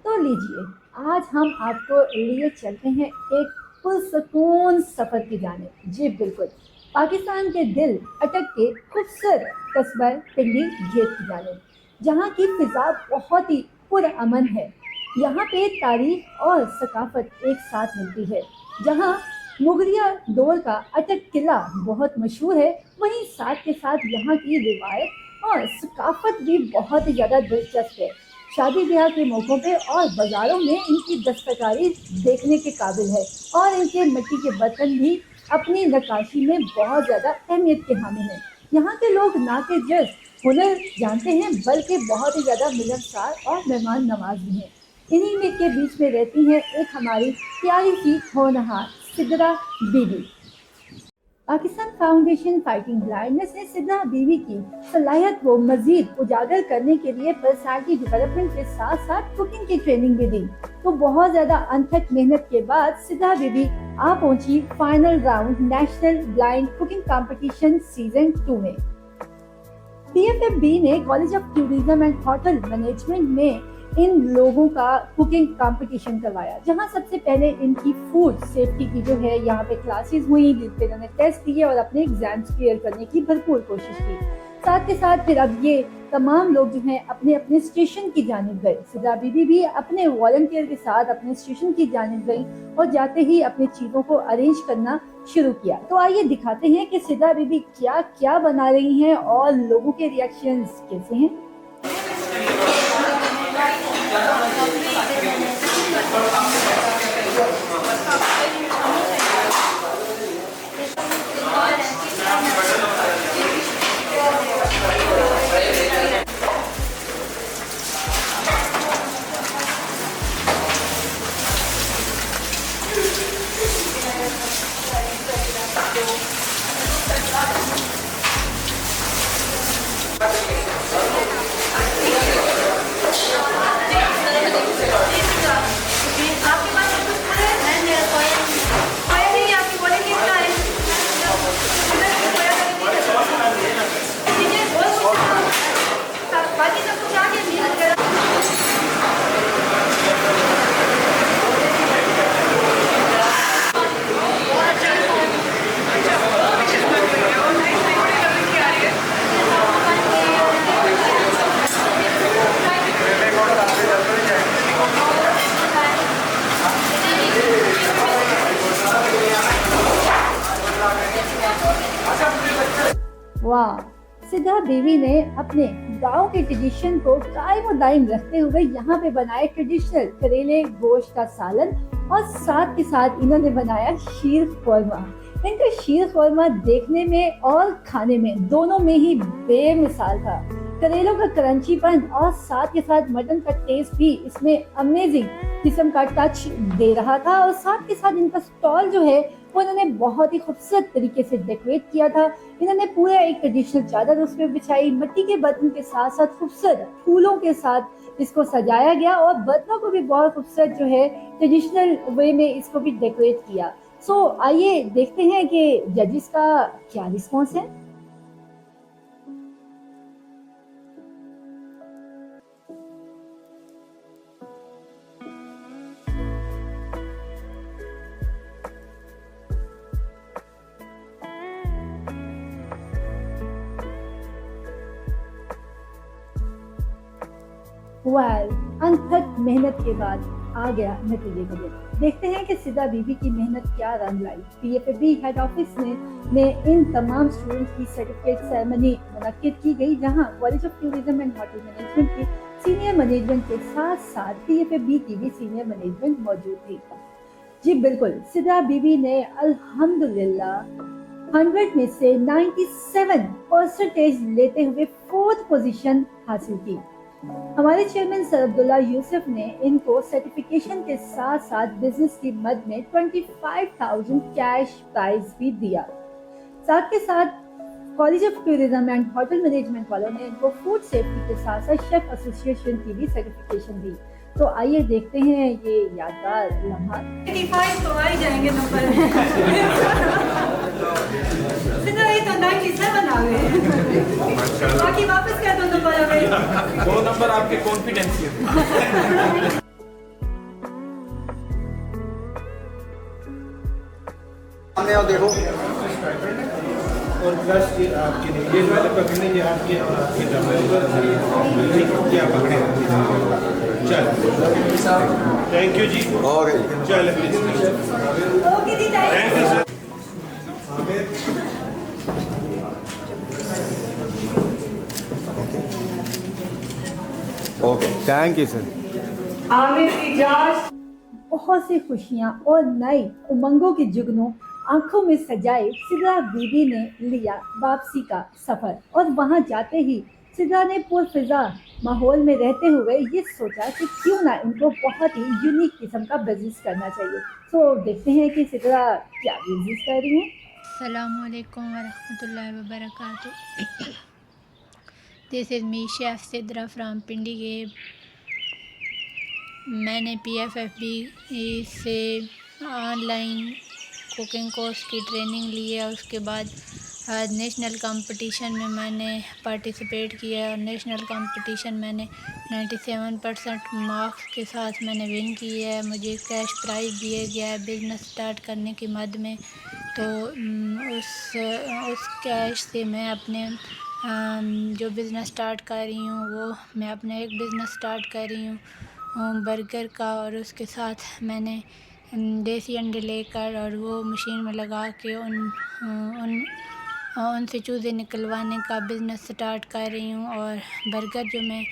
तो लीजिए, आज हम आपको लिए चलते हैं एक पुरसकून सफ़र की जानिब। जी बिल्कुल, पाकिस्तान के दिल अटक के खूबसूरत कस्बा पिंडी गेट की जानिब, जहाँ की फ़िज़ा बहुत ही पुरअमन है। यहाँ पे तारीख और सकाफ़त एक साथ मिलती है। जहाँ मुगलिया दौर का अटक किला बहुत मशहूर है, वहीं साथ के साथ यहाँ की रिवायत और सकाफ़त भी बहुत ही ज़्यादा दिलचस्प है। शादी ब्याह के मौक़ों पे और बाज़ारों में इनकी दस्तकारी देखने के काबिल है, और इनके मिट्टी के बर्तन भी अपनी नक्काशी में बहुत ज़्यादा अहमियत के हामी हैं। यहाँ के लोग ना के जस्ट हुनर जानते हैं, बल्कि बहुत ही ज़्यादा मिलनसार और मेहमान नवाज भी हैं। इन्हीं में के बीच में रहती हैं एक हमारी प्यारी सी होनहार सिद्रा बीबी। पाकिस्तान फाउंडेशन फाइटिंग ब्लाइंडनेस ने सिद्रा बीवी की सलाहियत को मजीद उजागर करने के लिए पर्सनालिटी डेवलपमेंट के साथ साथ कुकिंग की ट्रेनिंग भी दी। तो बहुत ज्यादा अनथक मेहनत के बाद सिद्रा बीवी आ पहुंची final round national blind cooking competition season 2 में। PFFB ने college of tourism and hotel management में इन लोगों का कुकिंग कंपटीशन करवाया, जहां सबसे पहले इनकी फूड सेफ्टी की जो है यहाँ पे क्लासेस हुई, जिन पे इन्होंने टेस्ट दिए और अपने एग्जाम्स क्लियर करने की भरपूर कोशिश की। साथ के साथ फिर अब ये तमाम लोग जो हैं अपने अपने स्टेशन की जानिब गए। सिद्रा बीबी भी अपने वॉलंटियर के साथ अपने स्टेशन की जानिब गई और जाते ही अपनी चीज़ों को अरेंज करना शुरू किया। तो आइए दिखाते हैं कि सिद्रा बीबी क्या क्या बना रही हैं और लोगों के रिएक्शंस कैसे हैं। वाह, सिद्रा बीवी ने अपने गांव के ट्रेडिशन को कायम और दायम रखते हुए यहाँ पे बनाए ट्रेडिशनल करेले गोश्त का सालन, और साथ के साथ इन्होंने बनाया शीर खुरमा। इनका शीर खुरमा देखने में और खाने में दोनों में ही बेमिसाल था। करेलों का क्रंचीपन और साथ के साथ मटन का टेस्ट भी इसमें अमेजिंग किस्म का टच दे रहा था। और साथ के साथ इनका स्टॉल जो है वो इन्होंने बहुत ही खूबसूरत तरीके से डेकोरेट किया था। इन्होंने पूरा एक ट्रेडिशनल चादर उस पर बिछाई, मिट्टी के बर्तन के साथ साथ खूबसूरत फूलों के साथ इसको सजाया गया, और बर्तनों को भी बहुत खूबसूरत जो है ट्रेडिशनल वे में इसको भी डेकोरेट किया। सो आइए देखते हैं कि जजेस का क्या रिस्पॉन्स है। अनथक मेहनत के बाद आ गया नतीजे का दिन। देखते हैं कि सिद्रा बीबी की मेहनत क्या रंग लाई। PFFB हेड ऑफिस में इन तमाम स्टूडेंट्स की सर्टिफिकेट सेरेमनी मुनक्किद की गई, जहां college of tourism and hotel management के सीनियर मैनेजमेंट के साथ साथ PFFB की भी सीनियर मैनेजमेंट मौजूद थी। जी बिल्कुल, सिद्रा बीबी ने अल्हम्दुलिल्लाह 100 में से 97% लेते हुए 4th पोजीशन हासिल की। हमारे चेयरमैन सर अब्दुल्ला यूसुफ ने इनको सर्टिफिकेशन के साथ साथ बिजनेस की मद में 25,000 कैश प्राइज भी दिया। साथ के साथ college of tourism and hotel management वालों ने इनको फूड सेफ्टी के साथ साथ शेफ एसोसिएशन की भी सर्टिफिकेशन दी। तो आइए देखते हैं ये यादगार लम्हा। 85 तो आ ही जाएंगे नंबर सिद्रा ये तो 97 आ गए, बाकी वापस क्या 2 नंबर आ गए। 2 नंबर आपके कॉन्फिडेंस के। सामने आओ देखो। और प्लस ये आपके लिए ये वाले पकड़ने ये आपके और आपके डबल क्या पकड़े चल थैंक यू जी ओके चल प्लीज ओके जी thank you sir okay thank you sir. Aamir की जांच बहुत सी खुशियां और नई उमंगों के जुगनू आंखों में सजाए सिद्रा बीबी ने लिया वापसी का सफर। और वहां जाते ही सिद्रा ने पुरफिजा माहौल में रहते हुए ये सोचा कि क्यों ना इनको बहुत ही यूनिक किस्म का बिजनेस करना चाहिए। तो देखते हैं कि सिद्रा क्या बिजनेस कर रही हैं। Assalamualaikum warahmatullahi wabarakatuh. This is me, Chef Sidra from Pindi Gabe. मैंने PFFB से ऑनलाइन कुकिंग कोर्स की ट्रेनिंग ली है। उसके बाद नेशनल कंपटीशन में मैंने पार्टिसिपेट किया और नेशनल कंपटीशन मैंने 97% मार्क्स के साथ मैंने विन किया है। मुझे कैश प्राइज़ दिया गया है बिज़नेस स्टार्ट करने की मद में। तो उस कैश से मैं अपने जो बिज़नेस स्टार्ट कर रही हूँ वो मैं अपना एक बिज़नेस स्टार्ट कर रही हूँ बर्गर का। और उसके साथ मैंने देसी अंडे लेकर और वो मशीन में लगा के उनसे चूज़े निकलवाने का बिज़नेस स्टार्ट कर रही हूँ। और बर्गर जो मैं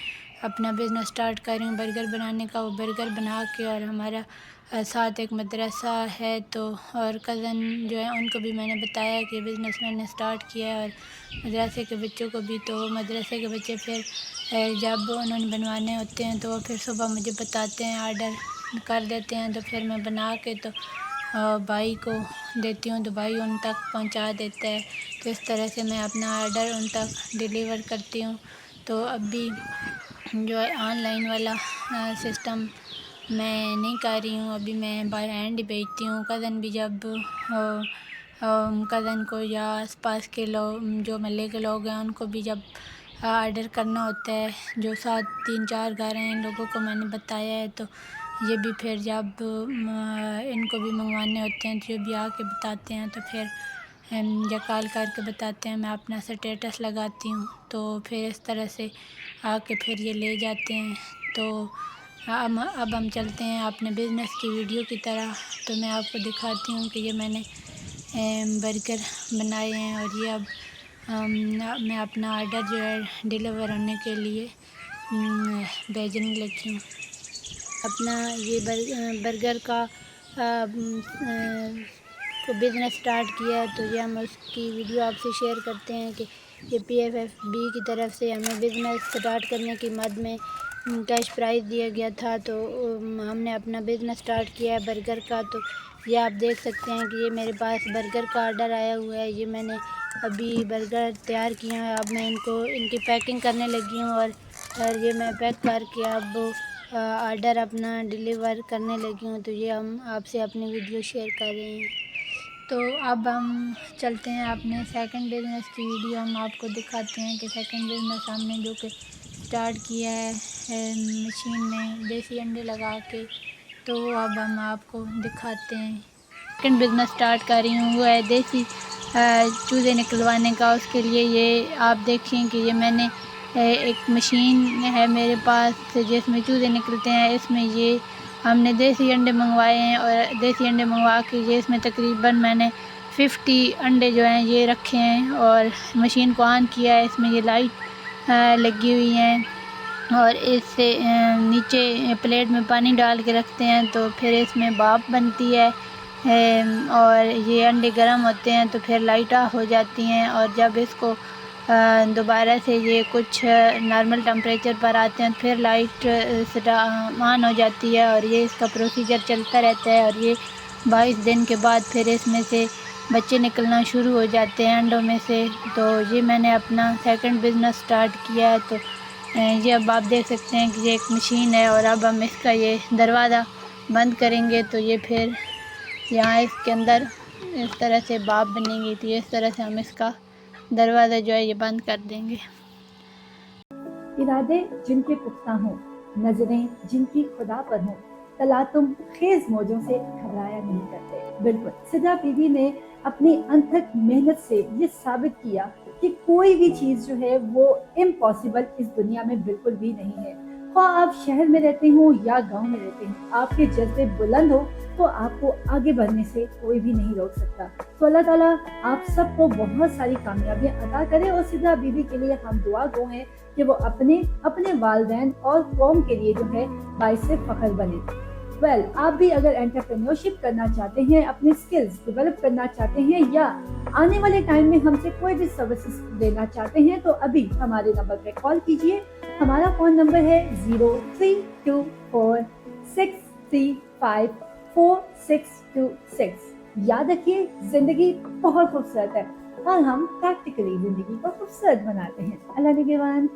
अपना बिज़नेस स्टार्ट कर रही हूँ बर्गर बनाने का, वो बर्गर बना के और हमारा साथ एक मदरसा है तो और कज़न जो है उनको भी मैंने बताया कि बिज़नेस मैंने स्टार्ट किया है। और मदरसे के बच्चों को भी, तो मदरसे के बच्चे फिर जब उन्होंने बनवाने होते हैं तो वो फिर सुबह मुझे बताते हैं, आर्डर कर देते हैं। तो फिर मैं बना के तो भाई को देती हूँ तो भाई उन तक पहुँचा देता है। तो इस तरह से मैं अपना आर्डर उन तक डिलीवर करती हूँ। तो अभी जो है ऑनलाइन वाला सिस्टम मैं नहीं कर रही हूँ, अभी मैं बाय हैंड ही बेचती हूँ। कज़न भी जब कज़न को या आस पास के लोग जो महल्ले के लोग हैं उनको भी जब आर्डर करना होता है, जो 3-4 घर हैं इन लोगों को मैंने बताया है तो ये भी फिर जब इनको भी मंगवाने होते हैं तो ये भी आके बताते हैं। तो फिर या कॉल करके बताते हैं, मैं अपना स्टेटस लगाती हूँ तो फिर इस तरह से आके फिर ये ले जाते हैं। तो अब हम चलते हैं अपने बिज़नेस की वीडियो की तरह। तो मैं आपको दिखाती हूँ कि ये मैंने बर्गर बनाए हैं और ये अब मैं अपना आर्डर जो है डिलीवर होने के लिए भेजने लगी हूँ। अपना ये बर्गर का को बिज़नेस स्टार्ट किया है तो ये हम उसकी वीडियो आपसे शेयर करते हैं कि ये PFFB की तरफ से हमें बिज़नेस स्टार्ट करने की मद में कैश प्राइज़ दिया गया था। तो हमने अपना बिज़नेस स्टार्ट किया है बर्गर का। तो ये आप देख सकते हैं कि ये मेरे पास बर्गर का आर्डर आया हुआ है। ये मैंने अभी बर्गर तैयार किए हैं, अब मैं इनकी पैकिंग करने लगी हूँ और ये मैं पैक करके अब आर्डर अपना डिलीवर करने लगी हूँ। तो ये हम आपसे अपनी वीडियो शेयर कर रहे हैं। तो अब हम चलते हैं अपने सेकंड बिज़नेस की वीडियो हम आपको दिखाते हैं कि सेकंड बिज़नेस हमने जो कि स्टार्ट किया है मशीन में देसी अंडे लगा के। तो अब हम आपको दिखाते हैं सेकंड बिज़नेस स्टार्ट कर रही हूँ वो है देसी चूज़े निकलवाने का। उसके लिए ये आप देखें कि ये मैंने एक मशीन है मेरे पास जिसमें चूज़े निकलते हैं। इसमें ये हमने देसी अंडे मंगवाए हैं और देसी अंडे मंगवा के ये इसमें तकरीबन मैंने 50 अंडे जो हैं ये रखे हैं और मशीन को ऑन किया है। इसमें ये लाइट लगी हुई हैं और इससे नीचे प्लेट में पानी डाल के रखते हैं तो फिर इसमें भाप बनती है और ये अंडे गर्म होते हैं तो फिर लाइट ऑफ हो जाती हैं। और जब इसको दोबारा से ये कुछ नॉर्मल टेम्परेचर पर आते हैं फिर लाइट ऑन हो जाती है और ये इसका प्रोसीजर चलता रहता है। और ये 22 दिन के बाद फिर इसमें से बच्चे निकलना शुरू हो जाते हैं अंडों में से। तो ये मैंने अपना सेकंड बिज़नेस स्टार्ट किया है। तो ये अब आप देख सकते हैं कि ये एक मशीन है और अब हम इसका ये दरवाज़ा बंद करेंगे तो ये फिर यहाँ इसके अंदर इस तरह से भाप बनेगी। तो इस तरह से हम इसका दरवाज़ा जो है ये बंद कर देंगे। इरादे जिनके पुख्ता हों, नज़रें जिनकी खुदा पर हों, तलातुम खेज मौजों से घबराया नहीं करते। बिल्कुल, सिद्रा बीबी ने अपनी अनथक मेहनत से ये साबित किया कि कोई भी चीज जो है वो इम्पॉसिबल इस दुनिया में बिल्कुल भी नहीं है। ख्वाह आप शहर में रहते हो या गांव में रहते हो, आपके जज्बे बुलंद हो तो आपको आगे बढ़ने से कोई भी नहीं रोक सकता। तो अल्लाह ताला आप सबको बहुत सारी कामयाबियां अता करे और सिद्रा बीबी के लिए हम दुआ गो हैं कि वो अपने वालिदैन और कौम के लिए जो है बाइस फख्र बने। वेल, आप भी अगर एंटरप्रेन्योरशिप करना चाहते हैं, अपने स्किल्स डेवलप करना चाहते हैं या आने वाले टाइम में हमसे कोई भी सर्विसेज लेना चाहते हैं तो अभी हमारे नंबर पे कॉल कीजिए। हमारा फोन नंबर है 032463542626। याद रखिए, जिंदगी बहुत खूबसूरत है और हम प्रैक्टिकली जिंदगी को खूबसूरत बनाते हैं। अल्लाह निगहबान।